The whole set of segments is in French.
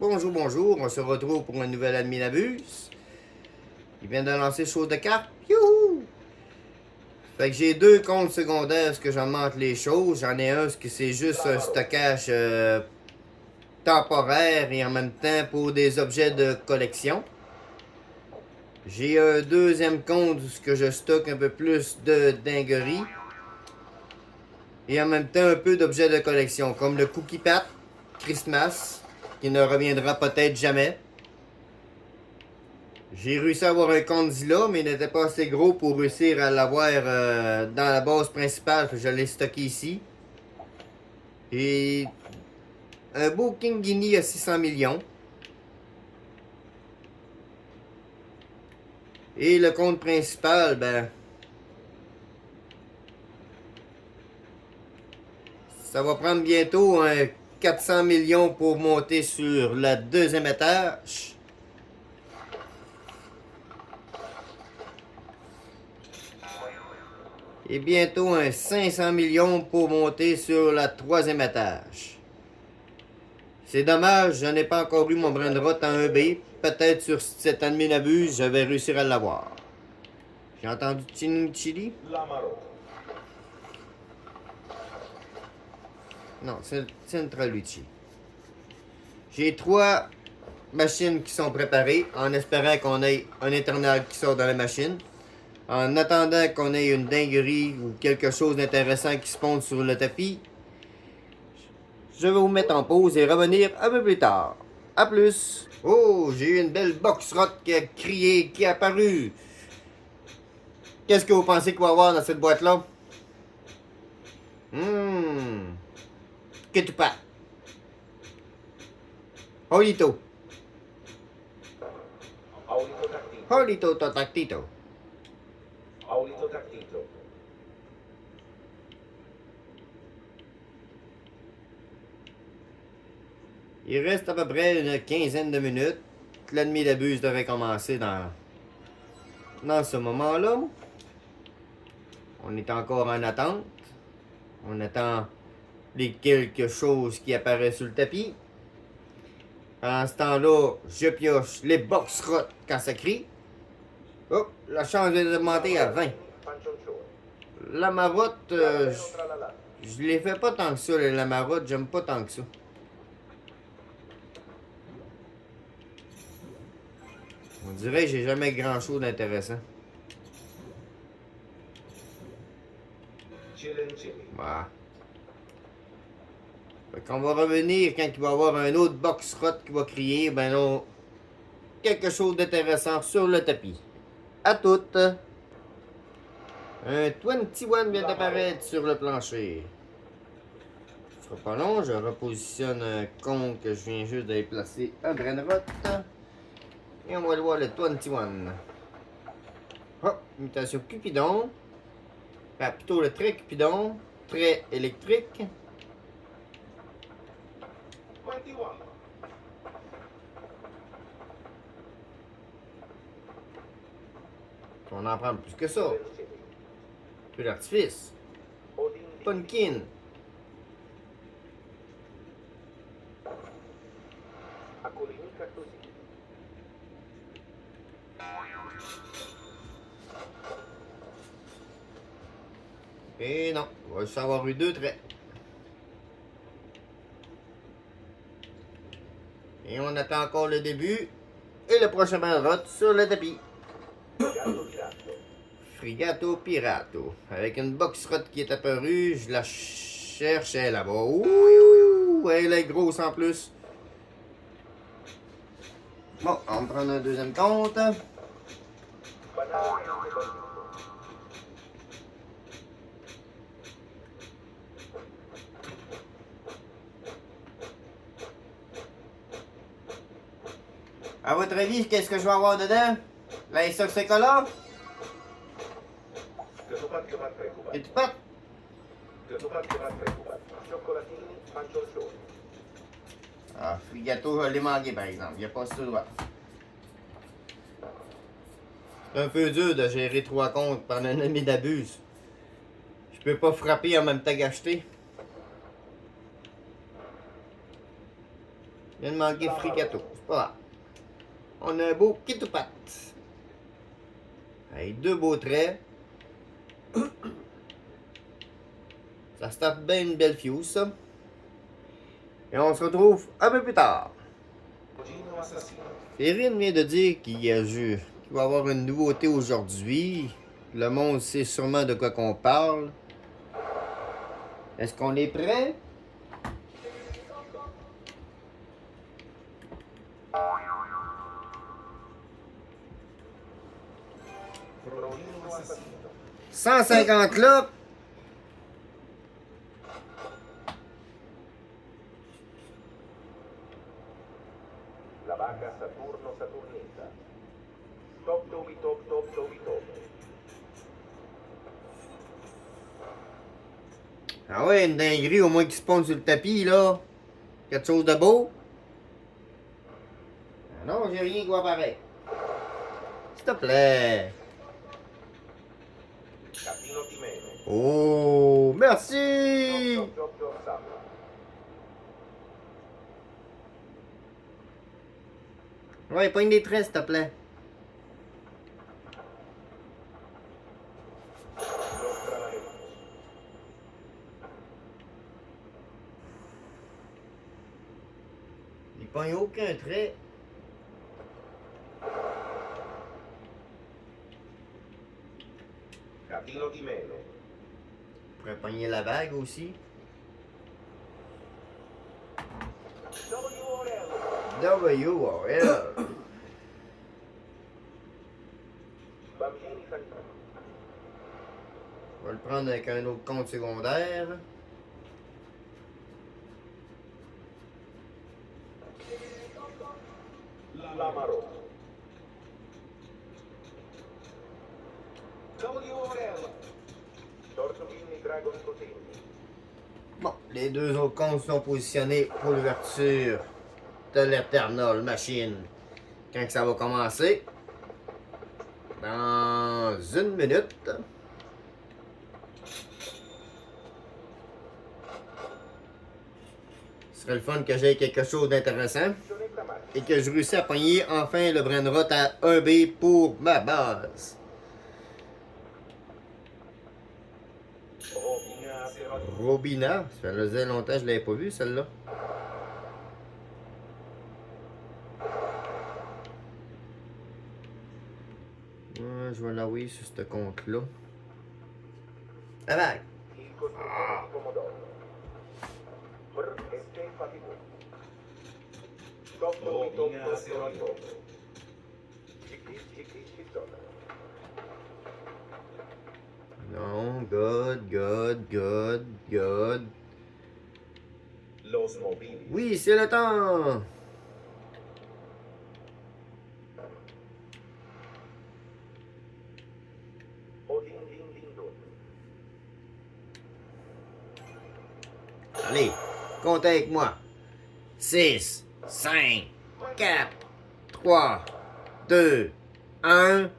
Bonjour, bonjour, on se retrouve pour un nouvel Adminabus. Il vient de lancer chose de cartes. Youhou! Fait que j'ai deux comptes secondaires, ce que j'en manque les choses. J'en ai un, ce que c'est juste un stockage temporaire et en même temps pour des objets de collection. J'ai un deuxième compte, ce que je stocke un peu plus de dingueries. Et en même temps un peu d'objets de collection, comme le Cookie Pat Christmas, qui ne reviendra peut-être jamais. J'ai réussi à avoir un compte Zilla, mais il n'était pas assez gros pour réussir à l'avoir dans la base principale. Je l'ai stocké ici. Et un beau King Guinea à 600 millions. Et le compte principal, ben, ça va prendre bientôt un 400 millions pour monter sur le deuxième étage. Et bientôt un 500 millions pour monter sur la troisième étage. C'est dommage, je n'ai pas encore eu mon brin de route en EB. Peut-être sur cet Adminabus, je vais réussir à l'avoir. J'ai entendu Chili? Non, c'est Centralucci. J'ai trois machines qui sont préparées en espérant qu'on ait un internal qui sort dans la machine. En attendant qu'on ait une dinguerie ou quelque chose d'intéressant qui se ponde sur le tapis, je vais vous mettre en pause et revenir un peu plus tard. A plus! Oh, j'ai eu une belle box-rot qui a crié, qui est apparue. Qu'est-ce que vous pensez qu'il va y avoir dans cette boîte-là? Que tu pas? Holito. Aulito Tactito. Holito tactito. Aulito Tactito. Il reste à peu près une quinzaine de minutes. L'ennemi d'abuse devrait commencer dans ce moment-là. On est encore en attente. On attend les quelques choses qui apparaissent sur le tapis. En ce temps-là, je pioche les box-rottes quand ça crie. Oh, la chance de monter à 20. La marotte, je les fais pas tant que ça, la marotte, j'aime pas tant que ça. On dirait que j'ai jamais grand chose d'intéressant. Voilà. Fait qu'on va revenir quand il va y avoir un autre box-rot qui va crier, ben non, quelque chose d'intéressant sur le tapis. À toutes! Un 21 vient d'apparaître sur le plancher. Ce sera pas long, je repositionne un compte que je viens juste d'aller placer un Brenrot. Et on va aller voir le 21. Oh, mutation Cupidon. Enfin, plutôt le trait Cupidon. Trait électrique. 21. On en prend plus que ça. Peu d'artifice. Pumpkin. Acolini Cartosini. Et non, on va juste avoir eu deux traits. Et on attend encore le début. Et le prochain Brenrot sur le tapis. Frigato Pirato. Avec une box-rot qui est apparue. Je la cherchais là-bas. Ouh, elle est grosse en plus. Bon, on va prendre un deuxième compte. À votre avis, qu'est-ce que je vais avoir dedans? La Isoxecola? Et tu pas? Ah, Frigato, je l'ai manqué par exemple. Il n'y a pas ce droit. C'est un peu dur de gérer trois comptes par un ennemi d'abuse. Je peux pas frapper en même temps qu'acheter. Il vient de manquer fricato. C'est pas grave. On a un beau kit-pat. Avec deux beaux traits. Ça se tape bien une belle fuse, ça. Et on se retrouve un peu plus tard. Dino assassino. Erin vient de dire qu'il va y avoir une nouveauté aujourd'hui. Le monde sait sûrement de quoi qu'on parle. Est-ce qu'on est prêt? Frodino assassino. 150 là. La vaca Saturno Saturnita. Top tobi top top tobi top. Ah ouais, une dinguerie au moins qui se pond sur le tapis là. Quelque chose de beau. Ah non, j'ai rien qui va apparaître. S'il te plaît. Catino di meno. Oh, merci. Top top top top. Ouais, pogne des traits, s'il te plaît. Nostra Il pogne aucun trait. Catino di meno. Il pourrait pogner la bague aussi. WOL. W.O.L. Bambini sanitari. On va le prendre avec un autre compte secondaire. Lamaro. WOL. Tortolini Dragon Cotegni. Bon, les deux autres comptes sont positionnés pour l'ouverture de l'Eternal Machine. Quand que ça va commencer? Dans une minute. Ce serait le fun que j'aie quelque chose d'intéressant Sionetta Marchi. et que je réussisse à pogner enfin le Brainrot à 1B pour ma base. Robina Serrano. Robina, ça faisait longtemps que je l'avais pas vu celle-là. Ouais, je vais l'envoyer sur ce compte-là. Ah vague! Il costruttore di pomodoro. Este fatico. Top top top top top. Cicciola. Non, good. Los mobili. Oui, c'est le temps! Odin din din dun. Allez, comptez avec moi. 6, 5, 4, 3, 2, 1.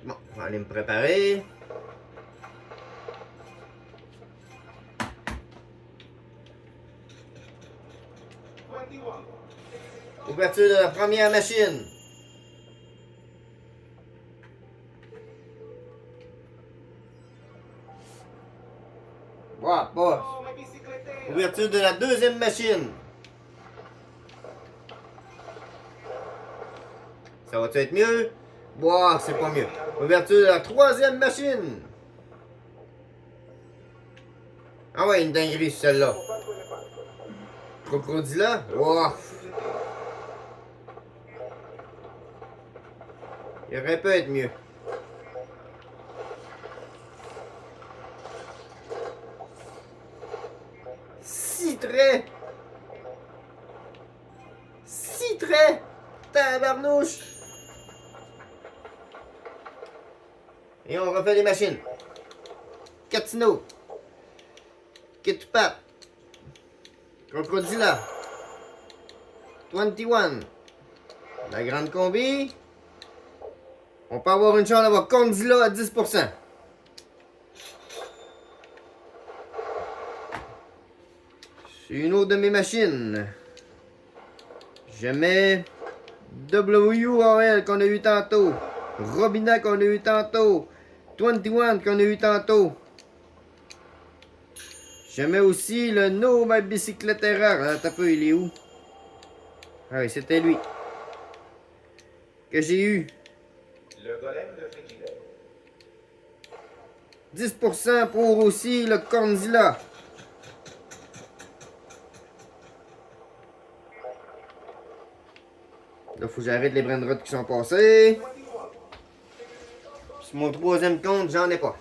Bon, je vais aller me préparer. Ouverture de la première machine. Voilà, boss. Oh, ma bicicletta. Ouverture de la deuxième machine. Ça va-tu être mieux? Boah, c'est pas mieux. Ouverture de la troisième machine. Ah ouais, une dinguerie celle-là. Crocodile? Wow. Il aurait pu être mieux. Six traits. Six traits. Tabarnouche. Et on refait les machines. Catino. Kit-Pat. Crocodile. 21. La grande combi. On peut avoir une chance d'avoir Condzilla à 10%. C'est une autre de mes machines. Je mets WRL qu'on a eu tantôt. Robina qu'on a eu tantôt. 21 qu'on a eu tantôt. Je mets aussi le No My Bicyclette Erreur. Ah, t'as peu, il est où? Ah oui, c'était lui. Que j'ai eu. Le golem de frigidaire. 10% pour aussi le Cornzilla. Là, faut que j'arrête les brandrottes qui sont passés. Sur mon troisième compte, j'en ai pas.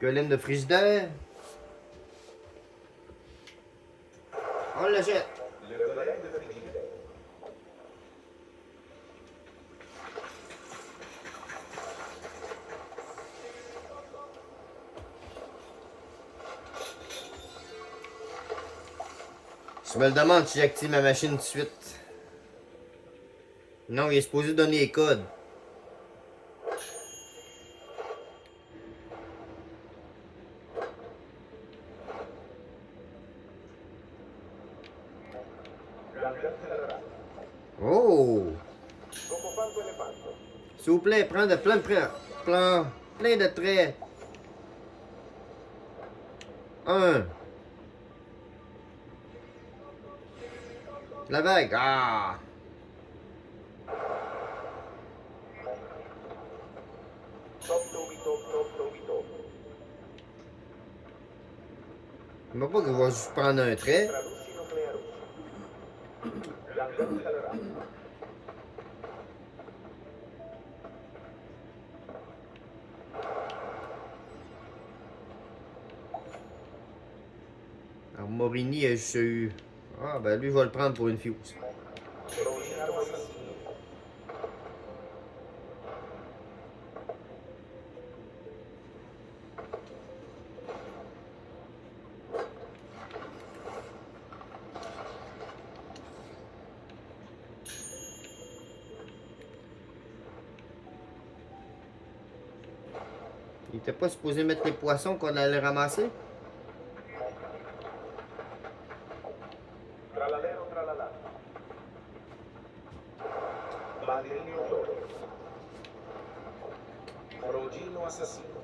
Golem de frigidaire. On l'achète. Le golem de frigidaire. Je me le demande si j'active ma machine tout de suite. Non, il est supposé donner les codes. Oh! Cocofanto elefanto. S'il vous plaît, plein de traits. Un. La vague. Ah! Top tobi top top tobi top. Il m'a pas que je vais juste prendre un trait. Traduci nuclearus. L'angelo salerà. Alors, Morini a juste eu. Ah, ben lui, je vais le prendre pour une fuse. Rosina Rosini. Il était pas supposé mettre les poissons qu'on allait ramasser? Tralalero tralala. Ballerino d'oro. Rogino assassino.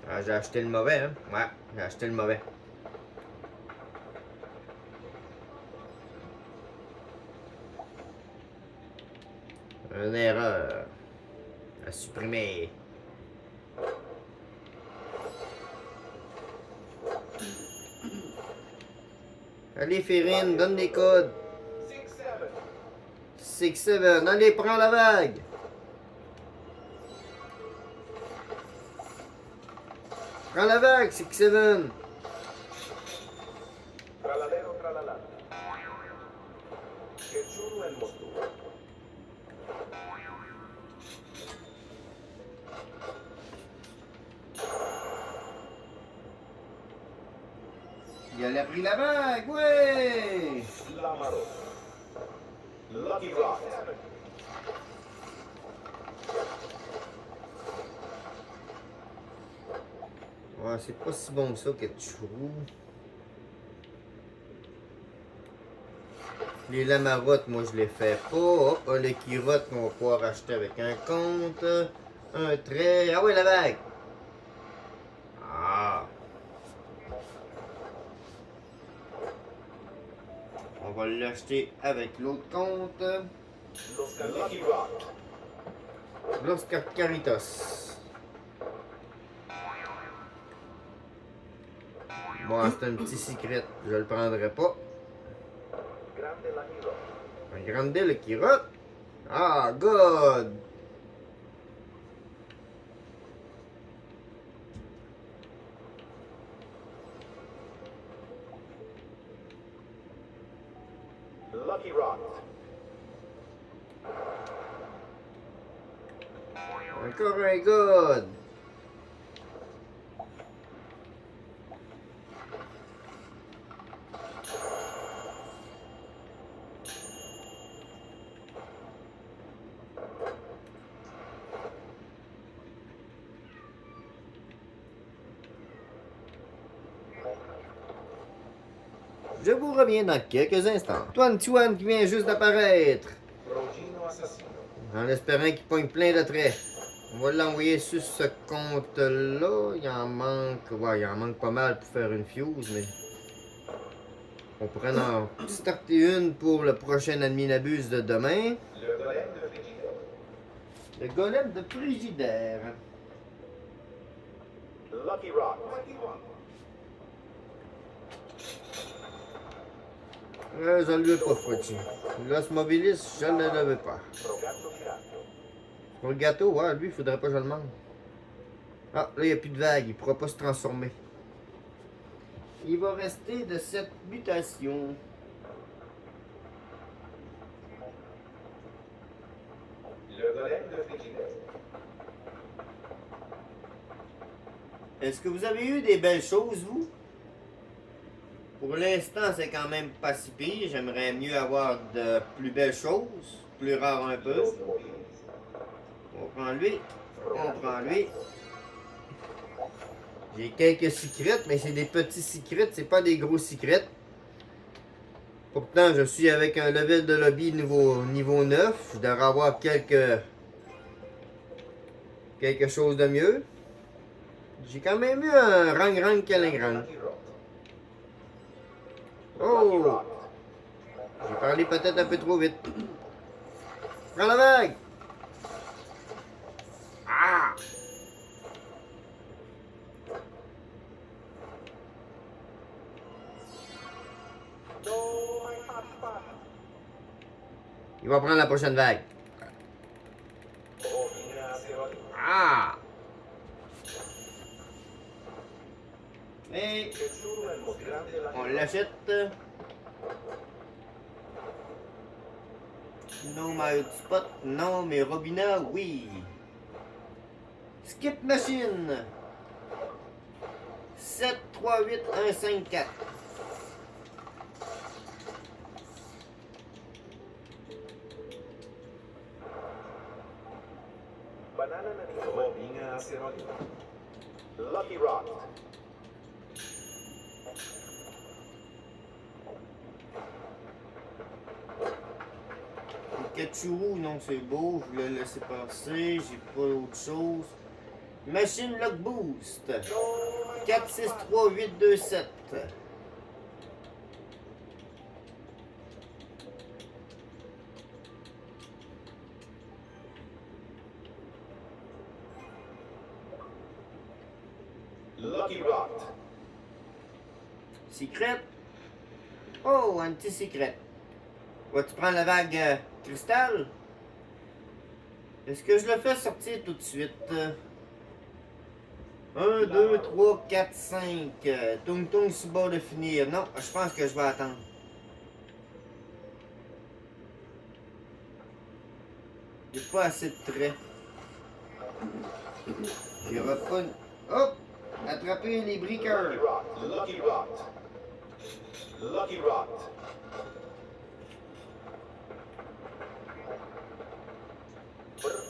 Ah, j'ai acheté le mauvais, hein? Ouais, j'ai acheté le mauvais. Une erreur. À supprimer. Allez, Férine, donne les codes. 6-7. 6-7. Allez, prends la vague. Prends la vague, 6-7. Tralalero tralala. Kechuru el mosturo. Il a pris la vague, ouais! Lamaro. Lucky Rock. Ouais, c'est pas si bon que ça, Ketchurou. Les lamarottes, moi, je les fais pas. Hop, le kirotte qu'on va pouvoir acheter avec un compte. Un trait. Ah ouais, la vague! Ah! On va l'acheter avec l'autre compte. Los Lucky Rock. Los Carcaritos. Bon, c'est un petit secret. Je le prendrai pas. Grande Lucky Rock. Un grande le kirotte. Ah, good! Lucky Rock. Encore un good! Je vous reviens dans quelques instants. Tuan qui vient juste d'apparaître. Rogino assassino. En espérant qu'il pogne plein de traits. On va l'envoyer sur ce compte-là. Il en manque. Ouais, il en manque pas mal pour faire une fuse, mais. On pourrait en starter une pour le prochain Adminabuse de demain. Le golem de frigidaire. Le golem de frigidaire. Lucky Rock. Je ne lui ai pas foutu. L'os mobilis, je ne l'avais pas. Rogato girato. Pour le gâteau, ouais, lui, il faudrait pas que je le mange. Ah, là, il n'y a plus de vague. Il pourra pas se transformer. Il va rester de cette mutation. Le golem de frigidaire. Est-ce que vous avez eu des belles choses, vous? Pour l'instant, c'est quand même pas si pire. J'aimerais mieux avoir de plus belles choses. Plus rares un peu. Los mobilis. On prend lui. On prend lui. J'ai quelques secrets, mais c'est des petits secrets, c'est pas des gros secrets. Pourtant, je suis avec un level de lobby niveau 9. Je devrais avoir quelque chose de mieux. J'ai quand même eu un rang Kellingrang. Lucky Rock. Lucky Oh! Rock. J'ai parlé peut-être un peu trop vite. Prends la vague! Ah! Il va prendre la prochaine vague. Rovina acerolina. Ah! Et Censura il most grande Lucky on Rock. l'achète. Non, my hotspot, non, mais Robina, oui. Skip machine. 7, 3, 8, 1, 5, 4. Banana nanino. Rovina acerolina. Lucky Rock. Kachuru, non, c'est beau, je l'ai laissé passer, j'ai pas autre chose. Machine Lock Boost. 4, 6, 3, 8, 2, 7. Lucky Rock. Secret. Oh, anti-secret. Vas-tu prendre la vague cristal? Est-ce que je le fais sortir tout de suite? 1, 2, 3, 4, 5. Tung Tung sur le bord de finir. Non, je pense que je vais attendre. J'ai pas assez de traits. J'irai pas. Hop! Attraper les Lucky briqueurs. Rock. Lucky Rock. Lucky Rock.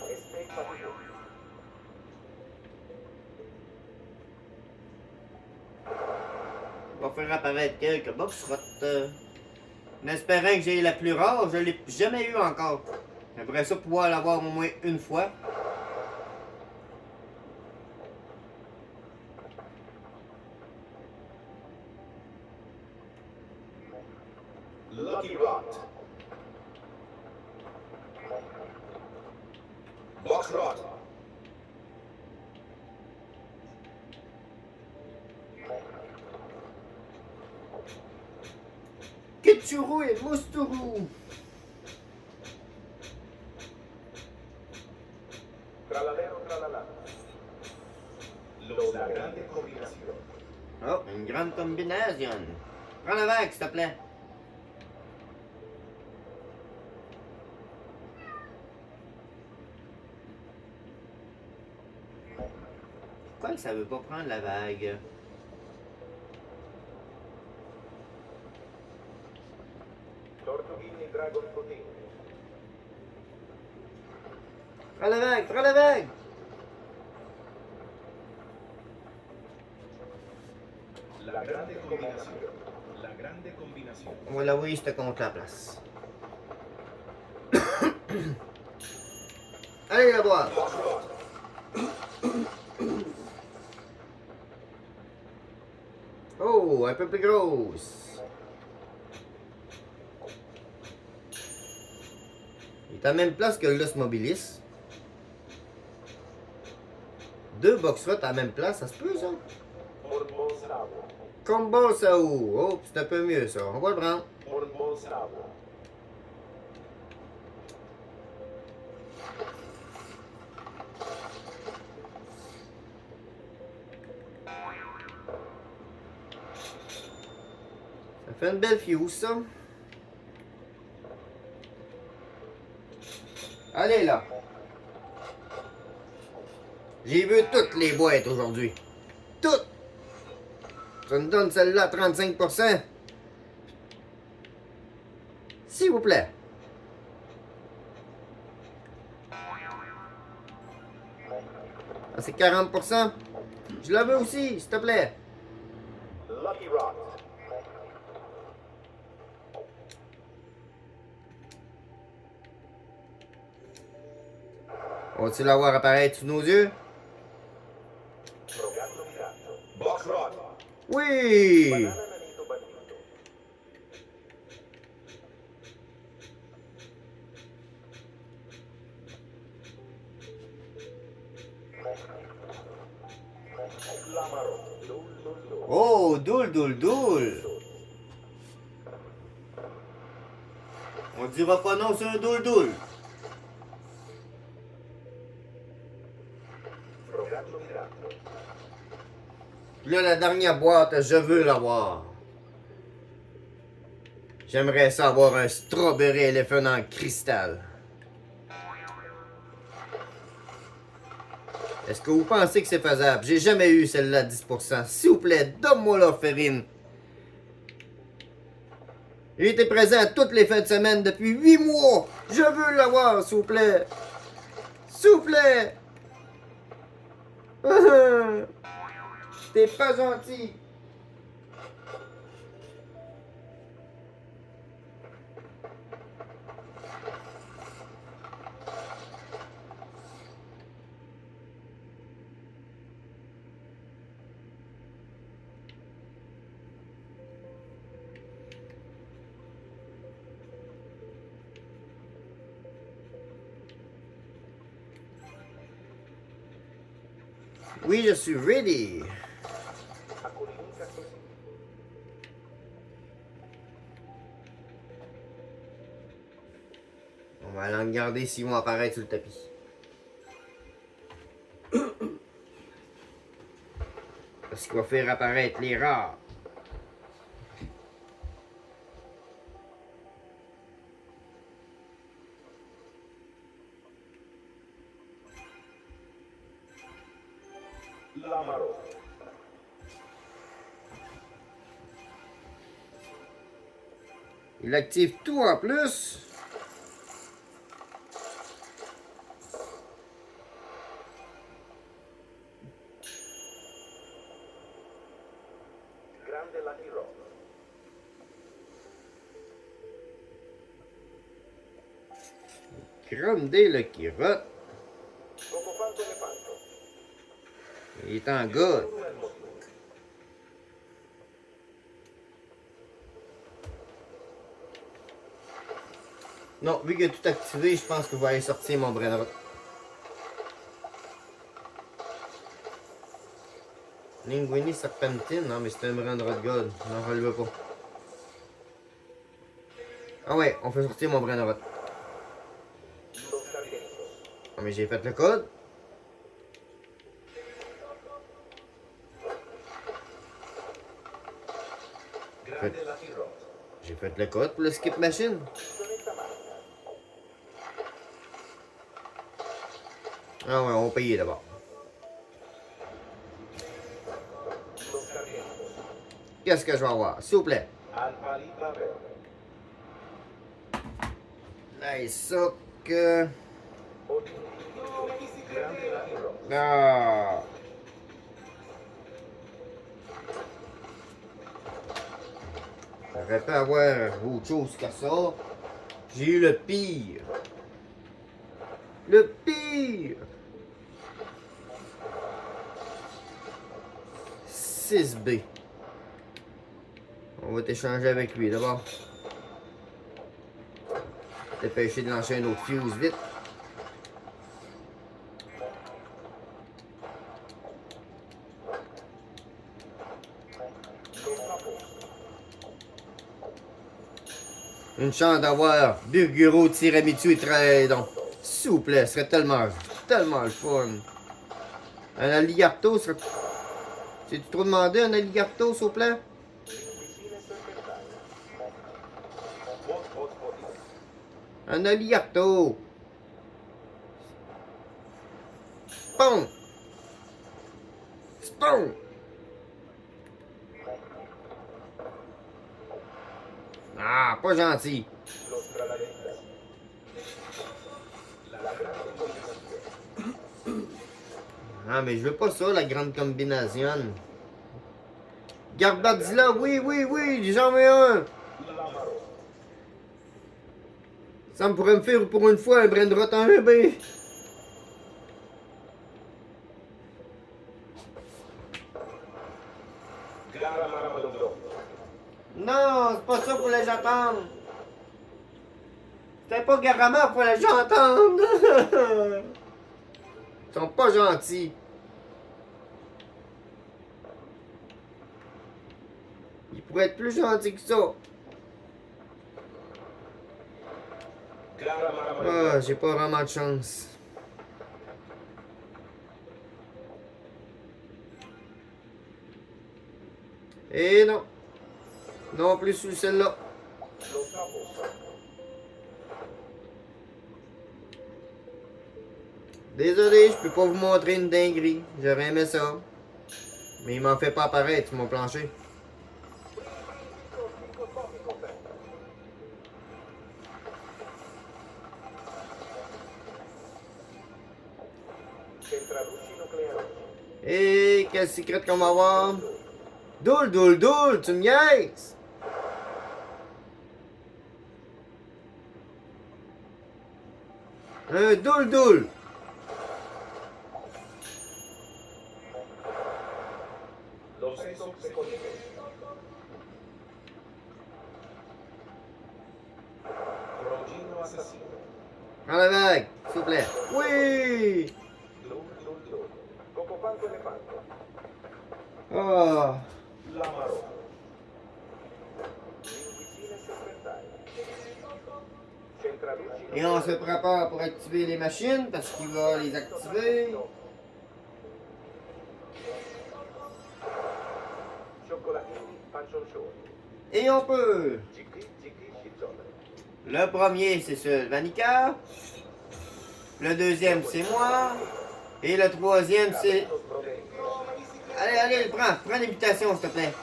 Escape Pavilion. On va faire apparaître quelques box-rottes. En espérant que j'ai la plus rare, je l'ai jamais eu encore. J'aimerais ça pouvoir l'avoir au moins une fois. Lucky Rock. Box Rock. Kitchuru et Mousturu. Tralalero tralala. La grande combinación. Oh, une grande combinaison. Prends la vague, s'il te plaît. Pourquoi ça veut pas prendre la vague? Tortughini Dragon Pudding. Prends la vague, prends la vague! La grande combinación. La grande On va l'envoyer, je te compte la place. Allez, la boîte. Oh, un peu plus grosse. Il est à la même place que l'os mobilis. Deux box-rots à la même place, ça se peut ça? Combo Sao. Oh, c'est un peu mieux ça. On va le prendre. Ça fait une belle fuse ça. Allez là. J'ai vu toutes les boîtes aujourd'hui. Toutes. Ça me donne celle-là à 35%. S'il vous plaît. Ah, c'est 40%. Je la veux aussi, s'il te plaît. Lucky Rot. On va-tu la voir apparaître sous nos yeux? Rogatto mirato. Box Rot. Oui! Banana nanito bandito. Lamaro. Dul dul dul. Oh, doule. On dira pas non, c'est un doule. Rogatto mirato. Là, la dernière boîte, je veux l'avoir. J'aimerais ça avoir un Strawberry Elephant en cristal. Est-ce que vous pensez que c'est faisable? J'ai jamais eu celle-là à 10%. S'il vous plaît, donne-moi l'orpheline. J'ai été présent à toutes les fins de semaine depuis 8 mois. Je veux l'avoir, s'il vous plaît. S'il vous plaît. T'es pas gentil. Oui, je suis ready. Acconica così. On va aller regarder s'ils vont apparaître sur le tapis. Parce qu'il va faire apparaître les rares. Lamaro. Il active tout en plus. Grande Lucky Rot. Grande le qui rote. Poco fanto ne fanto. Il est en good. Uno nel motivo. Non, vu qu'il a tout activé, je pense que je vais aller sortir mon Brenrot. Linguini Serpentine, non mais c'est un Brenrot God. Non, je le veux pas. Ah ouais, on fait sortir mon Brenrot. Lo scargento. Ah mais j'ai fait le code. Grande Lucky Rot. J'ai fait le code pour le skip machine. Sonetta marca. Ah ouais, on va payer d'abord. Lo scargento. Qu'est-ce que je vais avoir? S'il vous plaît. Alfa Lipa Verde. Nice, ça que... Grande Lucky Rot. Ah. J'aurais pu avoir autre chose que ça. J'ai eu le pire. Le pire! 6B. On va t'échanger avec lui d'abord. Dépêcher de lancer un autre fuse vite. Une chance d'avoir Burguro, Tiramisu et Traidon. S'il vous plaît, ce serait tellement le fun. Un alligato serait... C'est-tu trop demandé, un alligato, s'il vous plaît? Un alligato. Spawn. Spawn. Ah, pas gentil. Ah, mais je veux pas ça, la grande combinaison. Garbadilla, oui, oui, oui, j'en veux un. Ça me pourrait me faire pour une fois un brin de rotin, ben. Non, c'est pas ça pour les attendre. C'était pas Garama pour les gens entendre. Ils sont pas gentils. Ils pourraient être plus gentils que ça. Ah, j'ai pas vraiment de chance. Et non. Non plus sur celle-là. Désolé, je peux pas vous montrer une dinguerie. J'aurais aimé ça. Mais il m'en fait pas apparaître sur mon plancher. Et quel secret qu'on va avoir? Doule, doule, doule, tu me niaises? Un doule, doule. Prends la vague, s'il vous plaît. Oui! Oh. Et on se prépare pour activer les machines parce qu'il va les activer. Et on peut. Le premier, c'est Sylvanica. Le deuxième, c'est moi. Et le troisième, c'est... Allez, allez, prends l'imitation, s'il te plaît.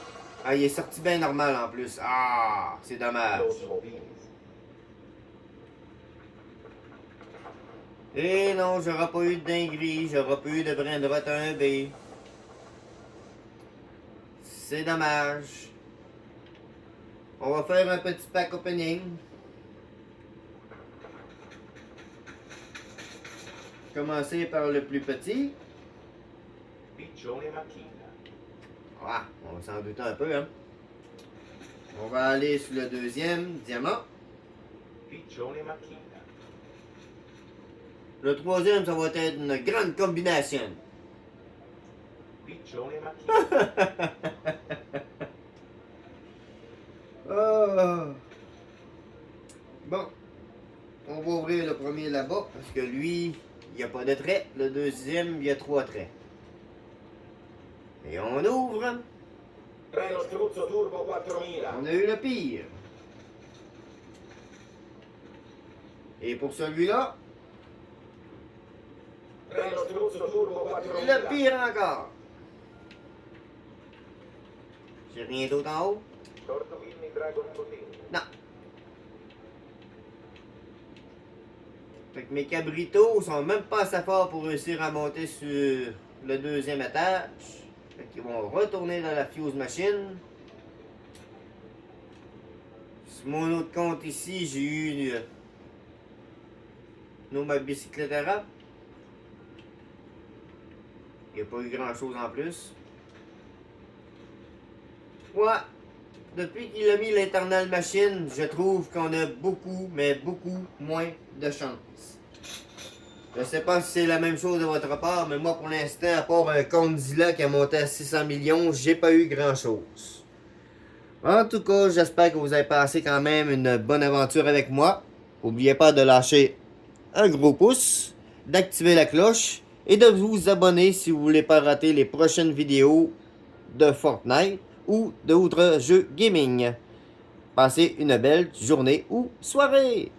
Ah, il est sorti bien normal en plus. Ah, c'est dommage. Et non, j'aurai pas eu de dinguerie, j'aurai pas eu de brin de rotin B. C'est dommage. On va faire un petit pack opening. Commencer par le plus petit. Ah, on va s'en douter un peu, hein. On va aller sur le deuxième, diamant. Le troisième, ça va être une grande combination. Oh. Bon, on va ouvrir le premier là-bas, parce que lui, il n'y a pas de trait. Le deuxième, il y a 3 traits. Et on ouvre. On a eu le pire. Et pour celui-là, le pire encore. J'ai rien d'autre en haut? Non. Fait que mes cabritos sont même pas assez forts pour réussir à monter sur le deuxième étage. Fait qu'ils vont retourner dans la fuse machine. Sur mon autre compte ici, j'ai eu ma bicyclette arabe. Il n'y a pas eu grand chose en plus. Ouais. Depuis qu'il a mis l'Eternal Machine, je trouve qu'on a beaucoup, mais beaucoup moins de chance. Je sais pas si c'est la même chose de votre part, mais moi pour l'instant, à part un compte Zilla qui a monté à 600 millions, j'ai pas eu grand chose. En tout cas, j'espère que vous avez passé quand même une bonne aventure avec moi. N'oubliez pas de lâcher un gros pouce, d'activer la cloche et de vous abonner si vous voulez pas rater les prochaines vidéos de Fortnite ou d'autres jeux gaming. Passez une belle journée ou soirée!